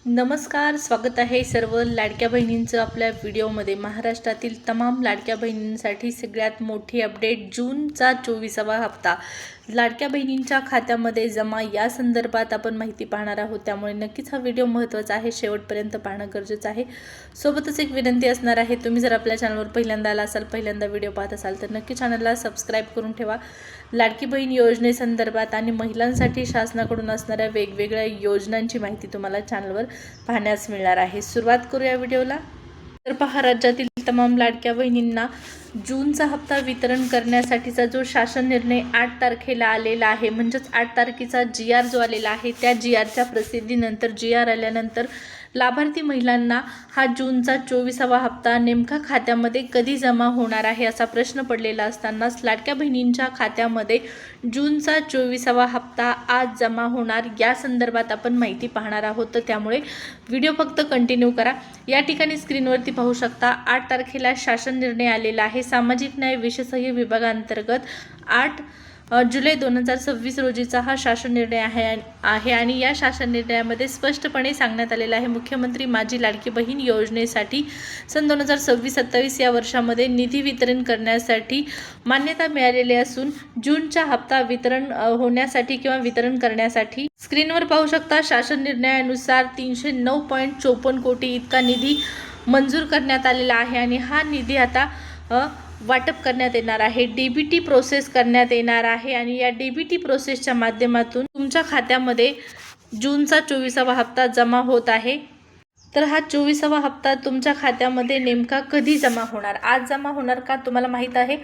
नमस्कार, स्वागत आहे सर्व लाडक्या बहिणींचं आपल्या व्हिडिओमध्ये। महाराष्ट्रातील तमाम लाडक्या बहिणींसाठी सगळ्यात मोठी अपडेट, जूनचा 24वा हप्ता लाडक्या बहिणींच्या खात्यामध्ये जमा या संदर्भात आपण माहिती पाहणार आहोत। त्यामुळे नक्कीच हा व्हिडिओ महत्त्वाचा आहे, शेवटपर्यंत पाहणं गरजेचं आहे। सोबतच एक विनंती असणार आहे, तुम्ही जर आपल्या चॅनलवर पहिल्यांदा आला असाल, पहिल्यांदा व्हिडिओ पाहत असाल तर नक्की चॅनलला सबस्क्राइब करून ठेवा। लाडकी बहीण योजनेसंदर्भात आणि महिलांसाठी शासनाकडून असणाऱ्या वेगवेगळ्या योजनांची माहिती तुम्हाला चॅनलवर पाहण्यास मिळणार आहे। सुरुवात करूया व्हिडिओला। तर पहा, राज्यातील तमाम लाडक्या बहिणींना जूनचा हप्ता वितरण करण्यासाठीचा जो शासन निर्णय 8 तारखेला आलेला आहे, म्हणजेच 8 तारखेचा GR जो आलेला आहे, त्या GRच्या प्रसिद्धीनंतर GR आल्यानंतर लाभार्थी महिलांना हा जूनचा 24वा हप्ता नेमका खात्यामध्ये कधी जमा होणार आहे असा प्रश्न पडलेला असतानाच लाडक्या बहिणींच्या खात्यामध्ये जूनचा 24वा हप्ता आज जमा होणार या संदर्भात आपण माहिती पाहणार आहोत। तर त्यामुळे व्हिडिओ फक्त कंटिन्यू करा। या ठिकाणी स्क्रीनवरती पाहू शकता 8 तारखेला शासन निर्णय आलेला आहे। सामाजिक न्याय विशेषज्ञ विभागांतर्गत 8 जुलै 2026 रोजीचा हा शासन निर्णय आहे आणि या शासन निर्णयामध्ये स्पष्टपणे सांगण्यात आलेलं आहे, मुख्यमंत्री माझी लाडकी बहीण योजनेसाठी सन 2026-27 या वर्षामध्ये निधी वितरण करण्यासाठी मान्यता मिळालेली असून जूनच्या हप्ता वितरण होण्यासाठी किंवा वितरण करण्यासाठी स्क्रीनवर पाहू शकता शासन निर्णयानुसार 309.54 कोटी इतका निधी मंजूर करण्यात आलेला आहे आणि हा निधी आता वाटप करण्यात येणार आहे। DBT प्रोसेस करण्यात येणार आहे आणि या DBT प्रोसेसच्या माध्यमातून तुमच्या खात्यामध्ये जूनचा 24वा हप्ता जमा होत आहे। तर हा 24वा हप्ता तुमच्या खात्यामध्ये नेमका कधी जमा होणार? आज जमा होणार का? तुम्हाला माहीत आहे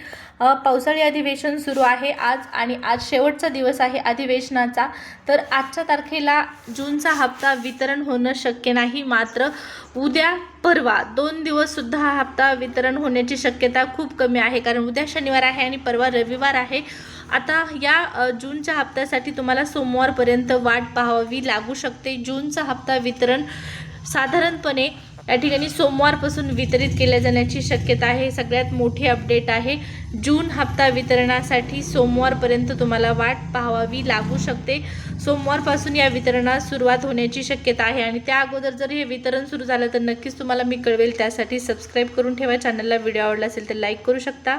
पावसाळी अधिवेशन सुरू आहे आज आणि आज शेवटचा दिवस आहे अधिवेशनाचा। तर आजच्या तारखेला जूनचा हप्ता वितरण होणं शक्य नाही, मात्र उद्या परवा 2 दिवस सुद्धा हा हप्ता वितरण होण्याची शक्यता खूप कमी आहे, कारण उद्या शनिवार आहे आणि परवा रविवार आहे। आता या जूनच्या हप्त्यासाठी तुम्हाला सोमवारपर्यंत वाट पाहावी लागू शकते। जूनचा हप्ता वितरण साधारणपणे या ठिकाणी सोमवारपासून वितरित केल्या जाण्याची शक्यता आहे। सगळ्यात मोठी अपडेट आहे, जून हप्ता वितरणासाठी सोमवारपर्यंत तुम्हाला वाट पाहावी लागू शकते। सोमवारपासून या वितरणास सुरुवात होण्याची शक्यता आहे आणि त्या अगोदर जर हे वितरण सुरू झालं तर नक्कीच तुम्हाला मी कळवेल। त्यासाठी सबस्क्राइब करून ठेवा। चॅनलला व्हिडिओ आवडला असेल तर लाईक करू शकता।